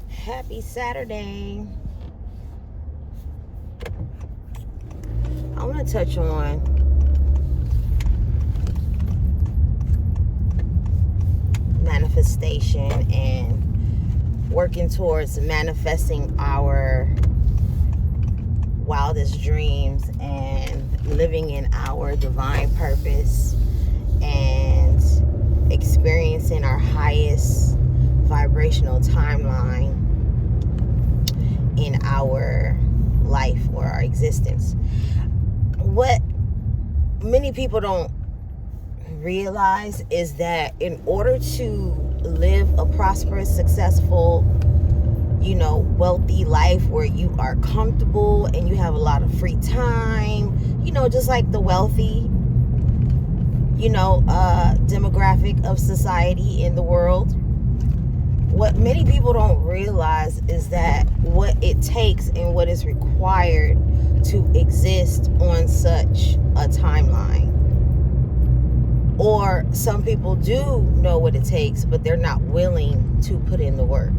Happy Saturday. I want to touch on manifestation and working towards manifesting our wildest dreams and living in our divine purpose and experiencing our highest vibrational timeline in our life or our existence. What many people don't realize is that in order to live a prosperous, successful, wealthy life where you are comfortable and you have a lot of free time, just like the wealthy, demographic of society in the world. What many people don't realize is that what it takes and what is required to exist on such a timeline. Or some people do know what it takes, but they're not willing to put in the work.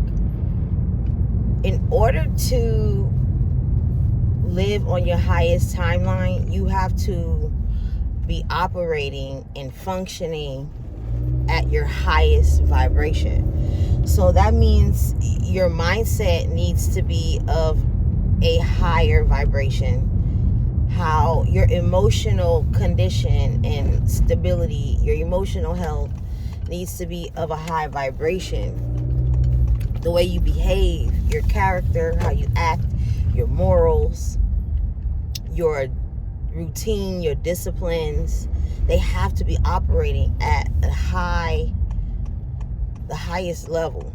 In order to live on your highest timeline, you have to be operating and functioning at your highest vibration. So that means your mindset needs to be of a higher vibration. How your emotional condition and stability, your emotional health needs to be of a high vibration. The way you behave, your character, how you act, your morals, your routine, your disciplines, they have to be operating at the highest level.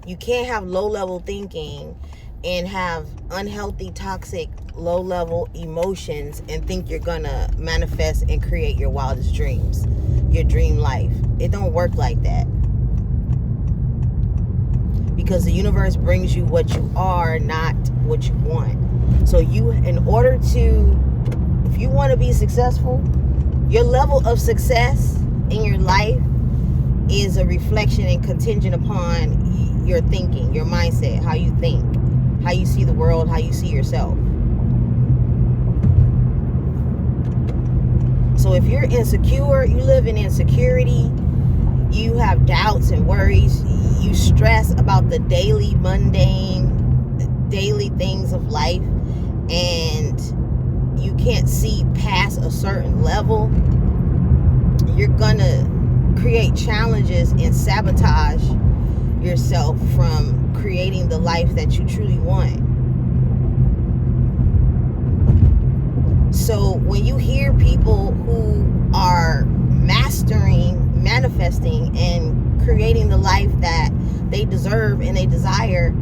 You can't have low-level thinking and have unhealthy, toxic, low-level emotions and think you're gonna manifest and create your wildest dreams, your dream life. It don't work like that. Because the universe brings you what you are, not what you want. So if you want to be successful, your level of success in your life is a reflection and contingent upon your thinking, your mindset, how you think, how you see the world, how you see yourself. So if you're insecure, you live in insecurity, you have doubts and worries, you stress about the daily things of life, and you can't see past a certain level, you're gonna create challenges and sabotage yourself from creating the life that you truly want. So when you hear people who are mastering, manifesting, and creating the life that they deserve and they desire,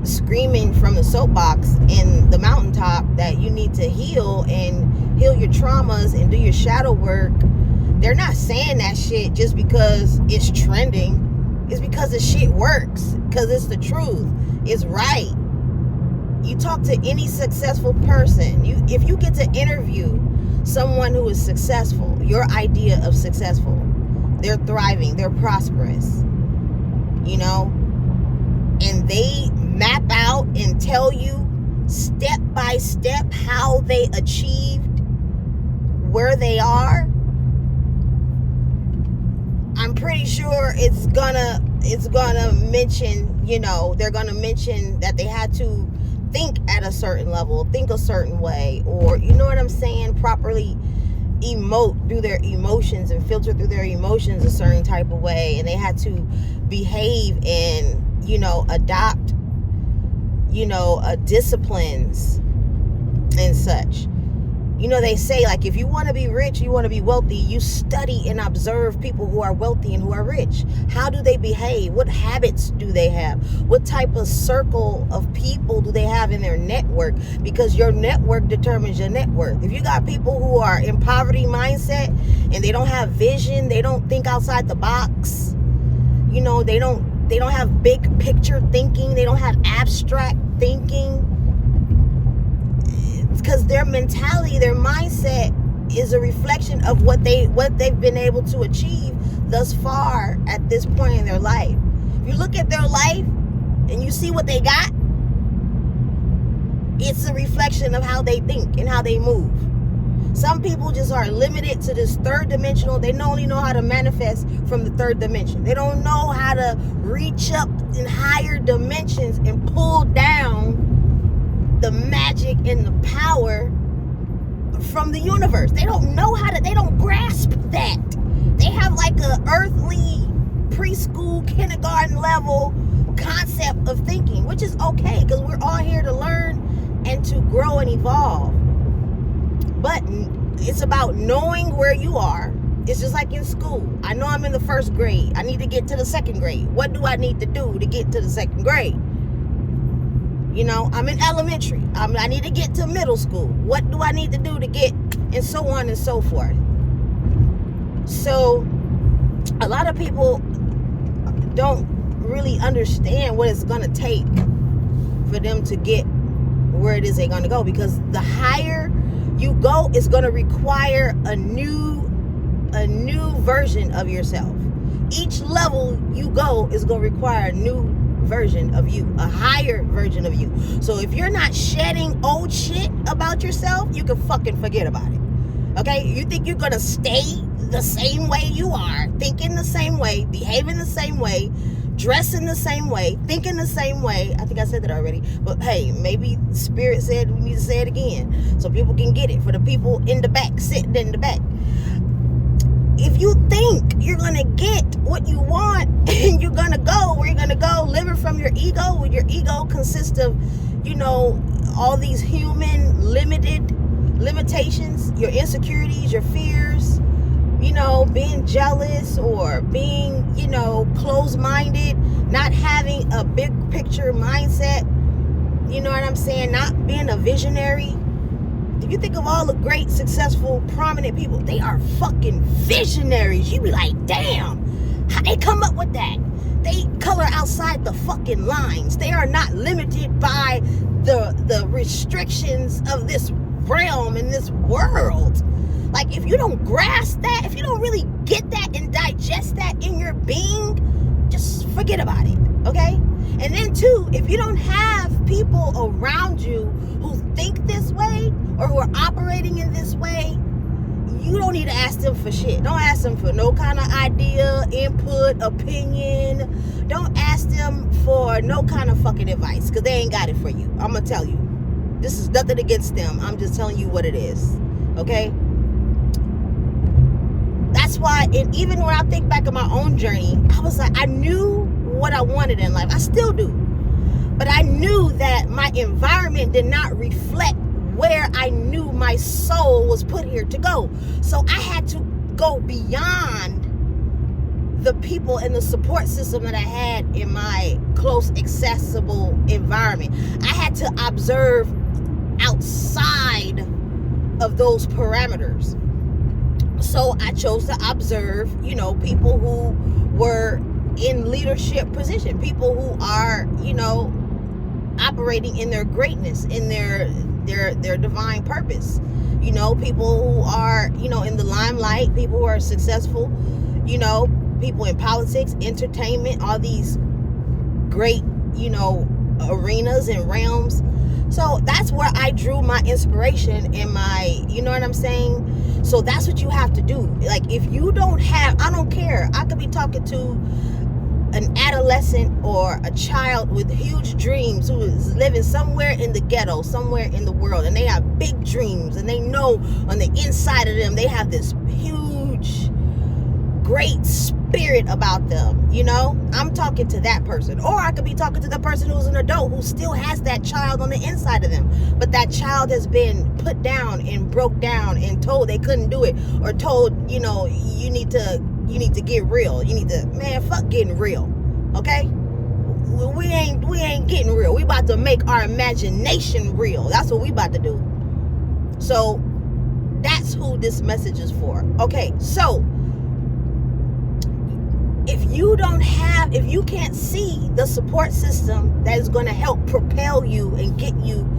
screaming from the soapbox in the mountaintop that you need to heal and heal your traumas and do your shadow work, they're not saying that shit just because it's trending. It's because the shit works, because it's the truth. It's right. You talk to any successful person, if you get to interview someone who is successful, your idea of successful, they're thriving, they're prosperous, and they map out and tell you step by step how they achieved where they are, I'm pretty sure it's gonna mention, they're gonna mention that they had to think at a certain level, think a certain way, or properly emote through their emotions and filter through their emotions a certain type of way, and they had to behave and adopt disciplines and such. They say, like, if you want to be rich, you want to be wealthy, you study and observe people who are wealthy and who are rich. How do they behave? What habits do they have? What type of circle of people do they have in their network? Because your network determines your net worth. If you got people who are in poverty mindset and they don't have vision, they don't think outside the box, they don't have big picture thinking, they don't have abstract thinking, because their mentality, their mindset is a reflection of what they've been able to achieve thus far at this point in their life. If you look at their life and you see what they got, it's a reflection of how they think and how they move. Some people just are limited to this third dimensional. They only know how to manifest from the third dimension. They don't know how to reach up in higher dimensions and pull down the magic and the power from the universe. They don't know how to, they don't grasp that. They have like a earthly preschool, kindergarten level concept of thinking, which is okay because we're all here to learn and to grow and evolve. But it's about knowing where you are. It's just like in school. I know I'm in the first grade. I need to get to the second grade. What do I need to do to get to the second grade? You know, I'm in elementary. I need to get to middle school. What do I need to do to get, and so on and so forth. So a lot of people don't really understand what it's going to take for them to get where it is they're going to go, because the higher you go, it's going to require a new version of yourself. Each level you go is going to require a new version of you, a higher version of you. So if you're not shedding old shit about yourself, you can fucking forget about it. Okay? You think you're going to stay the same way you are, thinking the same way, behaving the same way, dressing the same way, thinking the same way. I think I said that already. But hey, maybe Spirit said we need to say it again so people can get it. For the people in the back, sitting in the back. If you think you're going to get what you want and you're going to go where you're going to go, living from your ego, where your ego consists of, you know, all these human limitations, your insecurities, your fears, you know, being jealous or being, you know, closed-minded, not having a big picture mindset, you know what I'm saying, not being a visionary. If you think of all the great, successful, prominent people, they are fucking visionaries. You be like, damn, how they come up with that? They color outside the fucking lines. They are not limited by the restrictions of this realm and this world. Like, if you don't grasp that, if you don't really get that and digest that in your being, just forget about it, okay? And then too, if you don't have people around you who think this way or who are operating in this way, you don't need to ask them for shit. Don't ask them for no kind of idea, input, opinion. Don't ask them for no kind of fucking advice, because they ain't got it for you. I'm going to tell you. This is nothing against them. I'm just telling you what it is, okay? That's why, and even when I think back on my own journey, I was like, I knew what I wanted in life. I still do. But I knew that my environment did not reflect where I knew my soul was put here to go. So I had to go beyond the people and the support system that I had in my close, accessible environment. I had to observe outside of those parameters. So I chose to observe, you know, people who were in leadership position, people who are, you know, operating in their greatness, in their divine purpose. You know, people who are, you know, in the limelight, people who are successful, you know, people in politics, entertainment, all these great, you know, arenas and realms. So that's where I drew my inspiration and my, you know what I'm saying? So that's what you have to do. Like, if you don't have, I don't care. I could be talking to an adolescent or a child with huge dreams who is living somewhere in the ghetto, somewhere in the world, and they have big dreams, and they know on the inside of them they have this huge, great spirit about them, you know? I'm talking to that person. Or I could be talking to the person who's an adult who still has that child on the inside of them, but that child has been put down and broke down and told they couldn't do it, or told, you know, you need to get real. You need to, man, fuck getting real, okay? We ain't getting real. We about to make our imagination real. That's what we about to do. So that's who this message is for. Okay, so if you can't see the support system that is going to help propel you and get you,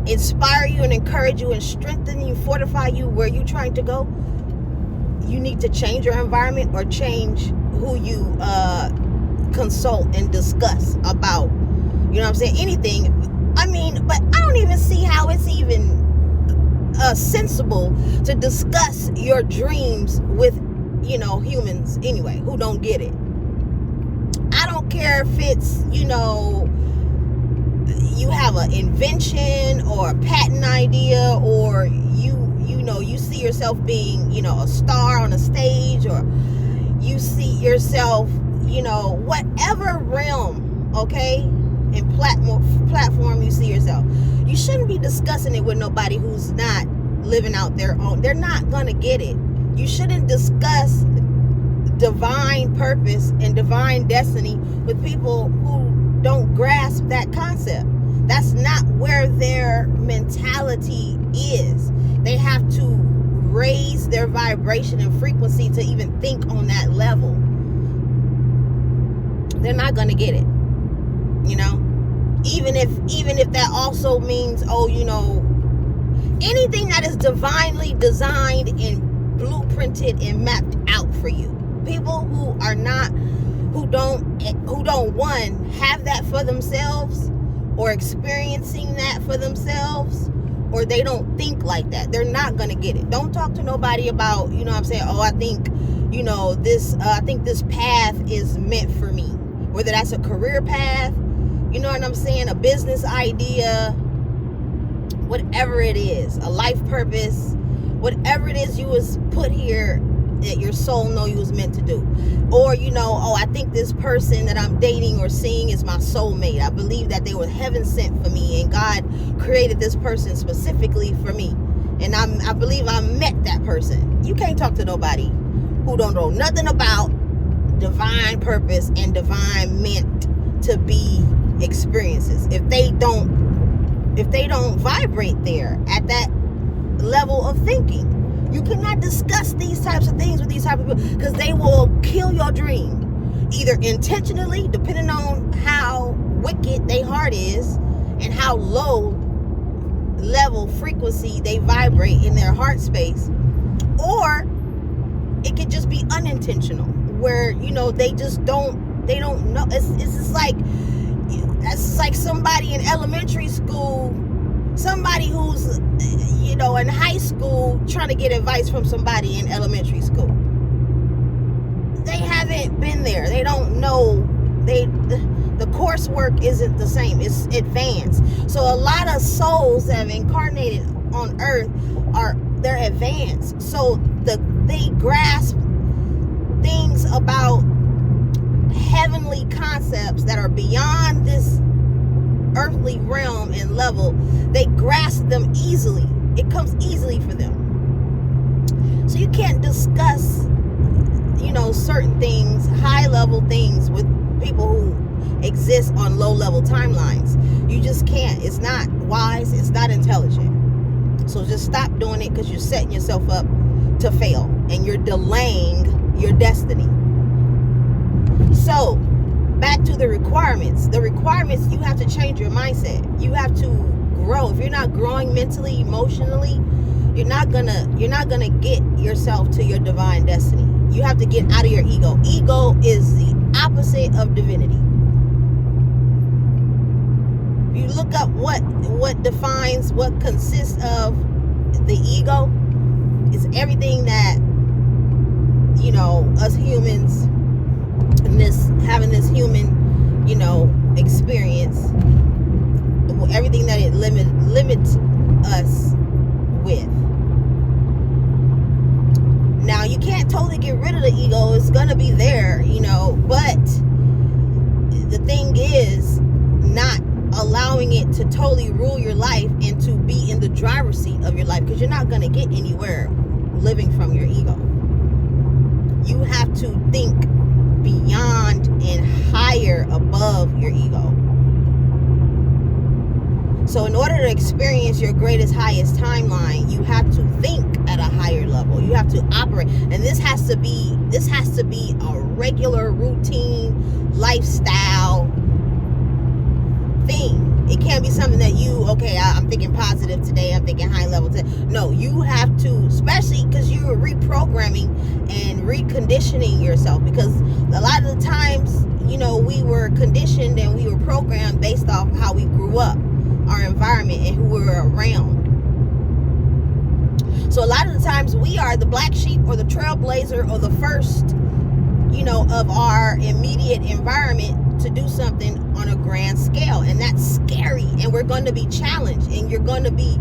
inspire you and encourage you and strengthen you, fortify you where you're trying to go, you need to change your environment or change who you consult and discuss about, you know what I'm saying, anything. I mean, but I don't even see how it's even sensible to discuss your dreams with, you know, humans anyway who don't get it. I don't care if it's, you know, you have an invention or a patent idea, or you know, you see yourself being, you know, a star on a stage, or you see yourself, you know, whatever realm, okay, and platform you see yourself. You shouldn't be discussing it with nobody who's not living out their own. They're not gonna get it. You shouldn't discuss divine purpose and divine destiny with people who don't grasp that concept. That's not where their mentality is. They have to raise their vibration and frequency to even think on that level. They're not gonna get it, you know. Even if that also means, oh, you know, anything that is divinely designed and blueprinted and mapped out for you. People who are not, who don't one, have that for themselves, or experiencing that for themselves, or they don't think like that, they're not gonna get it. Don't talk to nobody about, you know what I'm saying, oh, I think, you know, this I think this path is meant for me. Whether that's a career path, you know what I'm saying, a business idea, whatever it is, a life purpose, whatever it is you was put here that your soul know you was meant to do. Or, you know, oh, I think this person that I'm dating or seeing is my soulmate. I believe that they were heaven sent for me, and God created this person specifically for me, and I believe I met that person. You can't talk to nobody who don't know nothing about divine purpose and divine meant to be experiences. If they don't vibrate there at that level of thinking, you cannot discuss these types of things with these type of people, because they will kill your dream, either intentionally, depending on how wicked their heart is and how low level frequency they vibrate in their heart space, or it could just be unintentional, where, you know, they don't know. It's just like, that's like somebody in elementary school, somebody who's, you know, in high school trying to get advice from somebody in elementary school. They haven't been there. They don't know. The coursework isn't the same. It's advanced. So a lot of souls that have incarnated on earth they're advanced. So they grasp things about heavenly concepts that are beyond this earthly realm and level. They grasp them easily. It comes easily for them. So you can't discuss, you know, certain things, high level things, with people who exist on low level timelines. You just can't. It's not wise. It's not intelligent. So just stop doing it, because you're setting yourself up to fail, and you're delaying your destiny. So back to the requirements. The requirements, you have to change your mindset. You have to grow. If you're not growing mentally, emotionally, you're not gonna get yourself to your divine destiny. You have to get out of your ego. Ego is the opposite of divinity. You look up what consists of the ego. It's everything that, you know, us humans, and having this human, you know, experience, everything that it limits us with. Now, you can't totally get rid of the ego. It's gonna be there, you know, but the thing is not allowing it to totally rule your life and to be in the driver's seat of your life, because you're not gonna get anywhere living from your ego. You have to think beyond and higher above your ego. So in order to experience your greatest, highest timeline, you have to think at a higher level. You have to operate, and this has to be a regular routine lifestyle thing. It can't be something that I'm thinking positive today, I'm thinking high level today. No, you have to, especially because you're reprogramming and reconditioning yourself, because a lot of the times, we were conditioned and we were programmed based off how we grew up, our environment, and who we were around. So a lot of the times we are the black sheep or the trailblazer or the first, of our immediate environment to do something on a grand scale. And that's scary. And we're going to be challenged, and you're going to be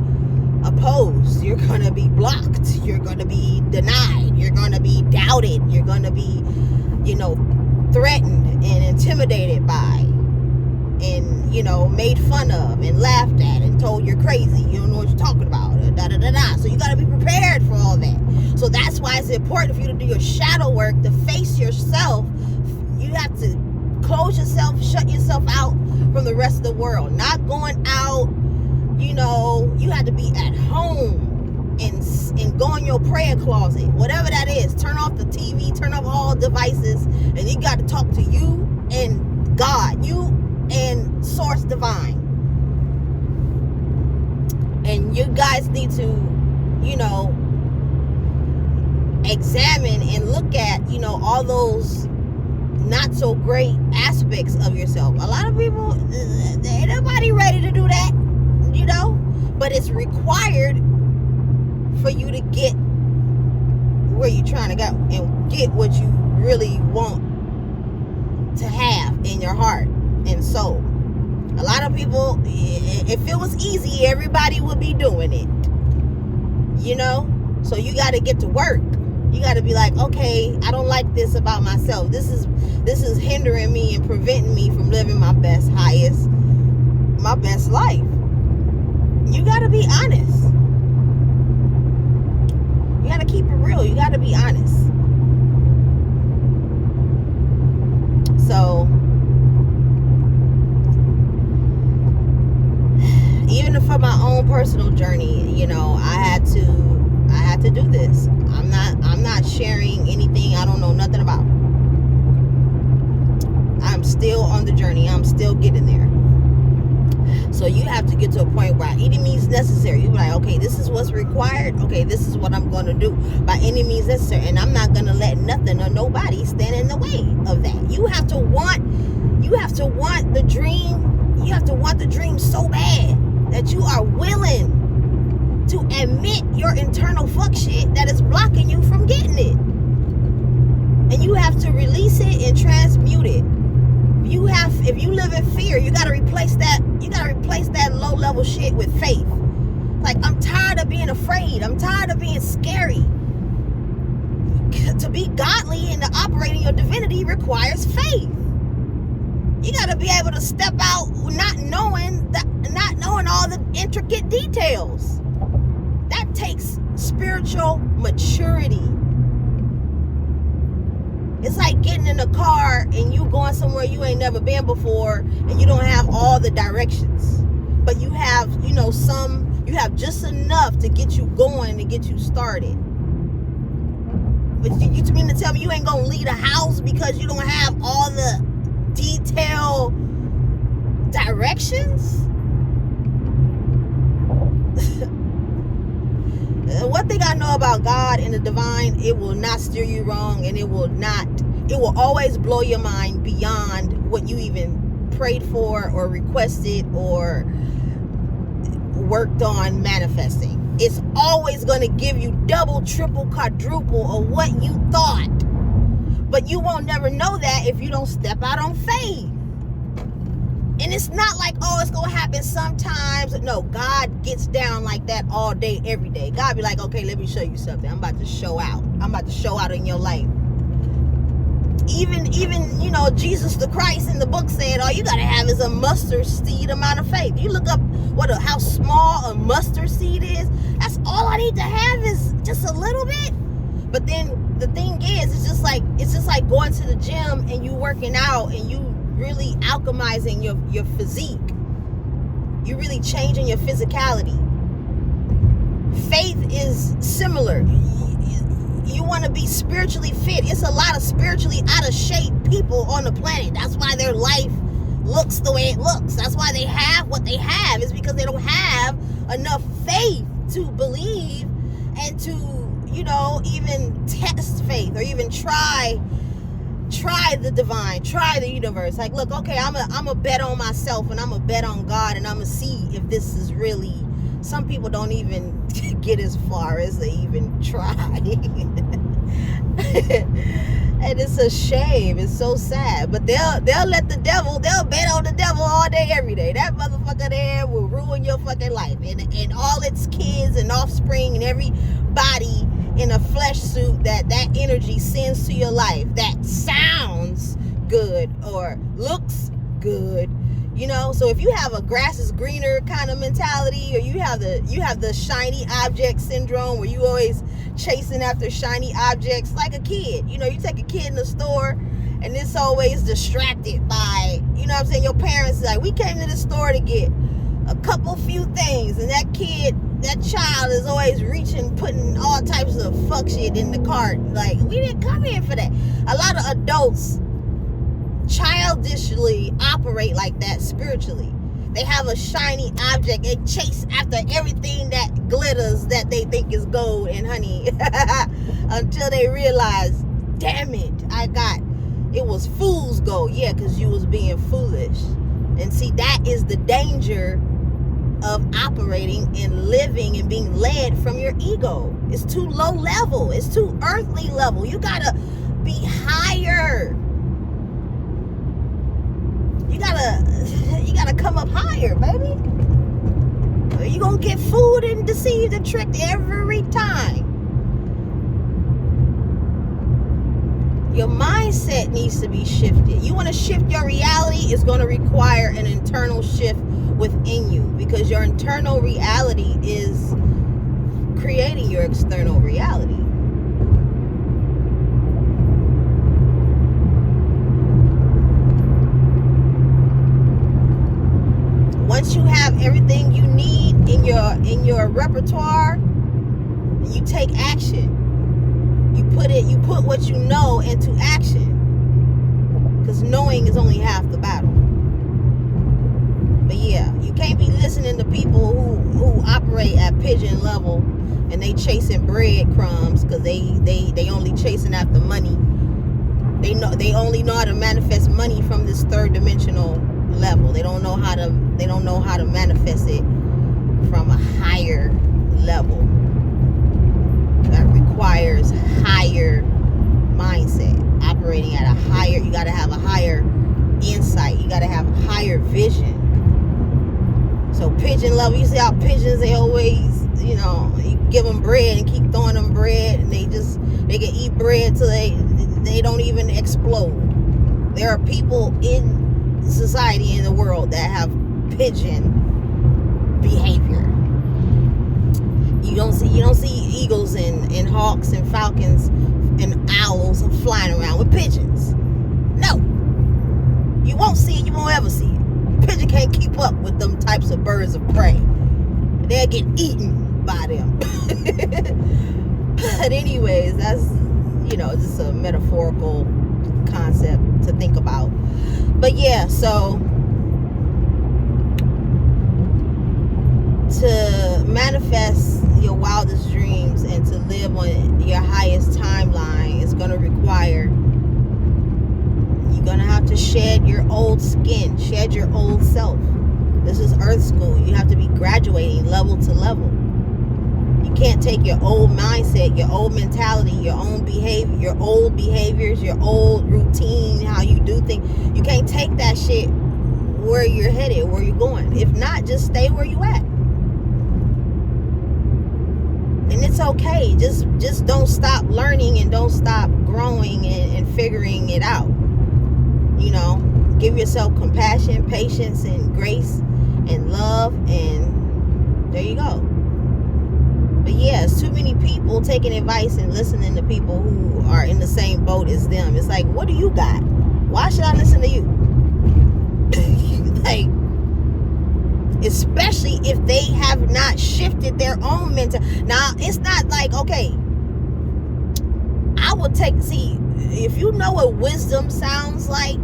opposed. You're going to be blocked. You're going to be denied. You're going to be doubted. You're going to be, threatened and intimidated by, and, made fun of and laughed at and told you're crazy. You don't know what you're talking about. So you got to be prepared for all that. So that's why it's important for you to do your shadow work, to face yourself. You have to close yourself, shut yourself out from the rest of the world. Not going out, you have to be at home and go in your prayer closet. Whatever that is. Turn off the TV, turn off all devices, and you got to talk to you and God. You and Source Divine. And you guys need to, examine and look at, all those not so great aspects of yourself. A lot of people, ain't nobody ready to do that, but it's required for you to get where you're trying to go and get what you really want to have in your heart and soul. A lot of people, if it was easy, everybody would be doing it. So you got to get to work. You got to be like, okay, I don't like this about myself. This is hindering me and preventing me from living my best life. You got to be honest. You got to keep it real. You got to be honest. So even for my own personal journey, I had to do this. I'm not sharing anything I don't know nothing about. I'm still on the journey. I'm still getting there. So you have to get to a point where any means necessary. You be like, okay, this is what's required. Okay, this is what I'm going to do by any means necessary. And I'm not going to let nothing or nobody stand in the way of that. You have to want the dream. You have to want the dream so bad that you are willing to admit your internal fuck shit that is blocking you from getting it. And you have to release it and transmute it. If you live in fear, you gotta replace that low level shit with faith. Like, I'm tired of being afraid. I'm tired of being scary. To be godly and to operate in your divinity requires faith. You gotta be able to step out not knowing all the intricate details. That takes spiritual maturity. It's like getting in a car and you going somewhere you ain't never been before, and you don't have all the directions, but you have, you have just enough to get you going, to get you started. But you mean to tell me you ain't gonna leave a house because you don't have all the detailed directions? One thing I know about God and the divine, it will not steer you wrong, and it will always blow your mind beyond what you even prayed for or requested or worked on manifesting. It's always going to give you double, triple, quadruple of what you thought. But you won't never know that if you don't step out on faith. And it's not like, it's going to happen sometimes. No, God gets down like that all day, every day. God be like, okay, let me show you something. I'm about to show out. I'm about to show out in your life. Even Jesus the Christ in the book said, all you got to have is a mustard seed amount of faith. You look up how small a mustard seed is. That's all I need to have is just a little bit. But then the thing is, it's just like going to the gym and you working out and you really alchemizing your physique. You're really changing your physicality. Faith is similar. You want to be spiritually fit. It's a lot of spiritually out of shape people on the planet. That's why their life looks the way it looks. That's why they have what they have. It's because they don't have enough faith to believe and to, you know, even test faith or even try the divine, try the universe. Like, look, okay, I'm a bet on myself, and I'm a bet on God, and I'm gonna see if this is really. Some people don't even get as far as they even try. And it's a shame. It's so sad. But they'll let the devil, they'll bet on the devil all day, every day. That motherfucker there will ruin your fucking life. And all its kids and offspring and everybody in a flesh suit that energy sends to your life that sounds good or looks good. You know, so if you have a grass is greener kind of mentality, or you have the shiny object syndrome where you always chasing after shiny objects like a kid. You know, you take a kid in the store and it's always distracted by, you know what I'm saying, your parents like, we came to the store to get a few things, and that child is always reaching, putting all types of fuck shit in the cart. Like, we didn't come here for that. A lot of adults childishly operate like that spiritually. They have a shiny object and chase after everything that glitters that they think is gold and honey until they realize, damn it, it was fool's gold. Yeah, because you was being foolish. And see, that is the danger of operating and living and being led from your ego. It's too low level. It's too earthly level. You gotta be higher. You gotta come up higher, baby. Or you gonna get fooled and deceived and tricked every time. Your mindset needs to be shifted. You want to shift your reality, it's going to require an internal shift within you, because your internal reality is creating your external reality. Once you have everything you need in your repertoire, you take action. You put what you know into action, because knowing is only half the battle. But yeah, you can't be listening to people who operate at pigeon level and they chasing breadcrumbs because they only chasing after money. They only know how to manifest money from this third dimensional level. They don't know how to manifest it from a higher level. That requires higher mindset, operating at a higher. You got to have a higher insight. You got to have a higher vision. So pigeon level, you see how pigeons, they always, you know, you give them bread and keep throwing them bread, and they can eat bread till they don't even explode. There are people in society, in the world, that have pigeon behavior. You don't see eagles and hawks and falcons and owls flying around with pigeons. No. You won't see it. You won't ever see it. Pigeon can't keep up with them types of birds of prey. They'll get eaten by them. But anyways, that's, you know, just a metaphorical concept to think about. But yeah, so to manifest your wildest dreams and to live on your highest timeline, it's going to require, you're going to have to shed your old skin, shed your old self. This is Earth School. You have to be graduating level to level. You can't take your old mindset, your old mentality, your own behavior, your old behaviors, your old routine, how you do things. You can't take that shit where you're headed, where you're going. If not, just stay where you at. And it's okay. Just don't stop learning and don't stop growing and figuring it out. You know, give yourself compassion, patience, and grace and love, and there you go. But yeah, it's too many people taking advice and listening to people who are in the same boat as them. It's like, what do you got? Why should I listen to you? Like, especially if they have not shifted their own mental. Now, it's not like, okay, I will see, if you know what wisdom sounds like,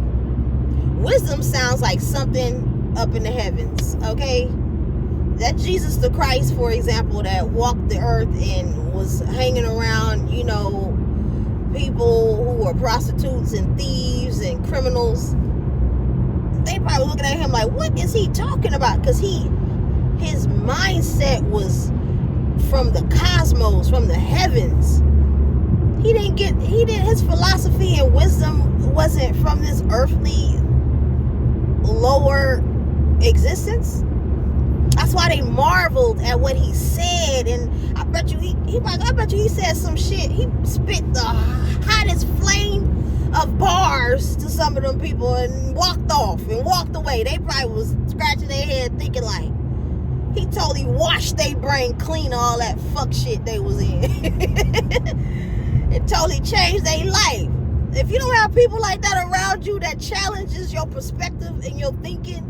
Wisdom sounds like something up in the heavens, okay? That Jesus the Christ, for example, that walked the earth and was hanging around, you know, people who were prostitutes and thieves and criminals, they probably looking at him like, what is he talking about? Because his mindset was from the cosmos, from the heavens. His philosophy and wisdom wasn't from this earthly lower existence. That's why they marveled at what he said, and I bet you he said some shit. He spit the hottest flame of bars to some of them people and walked off and walked away. They probably was scratching their head thinking like, he totally washed their brain clean of all that fuck shit they was in. It totally changed their life. If you don't have people like that around you that challenges your perspective and your thinking,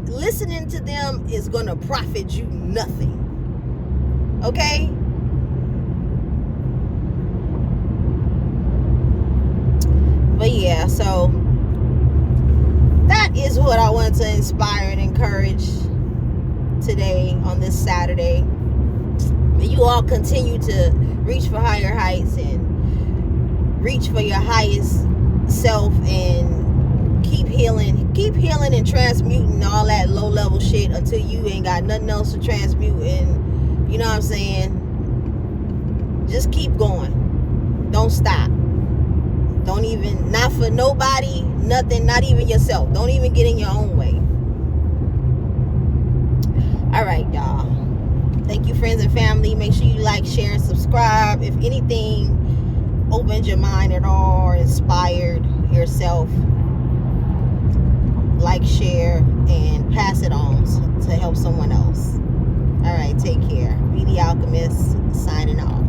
listening to them is going to profit you nothing. Okay? But yeah, so that is what I wanted to inspire and encourage today on this Saturday. You all continue to reach for higher heights and reach for your highest self and keep healing and transmuting all that low level shit until you ain't got nothing else to transmute. And you know what I'm saying, just keep going, don't stop, don't even, not for nobody, nothing, not even yourself, don't even get in your own way. All right, y'all, thank you, friends and family. Make sure you like, share, and subscribe. If anything opened your mind at all or inspired yourself, like, share, and pass it on to help someone else. All right, take care. Be the Alchemist, signing off.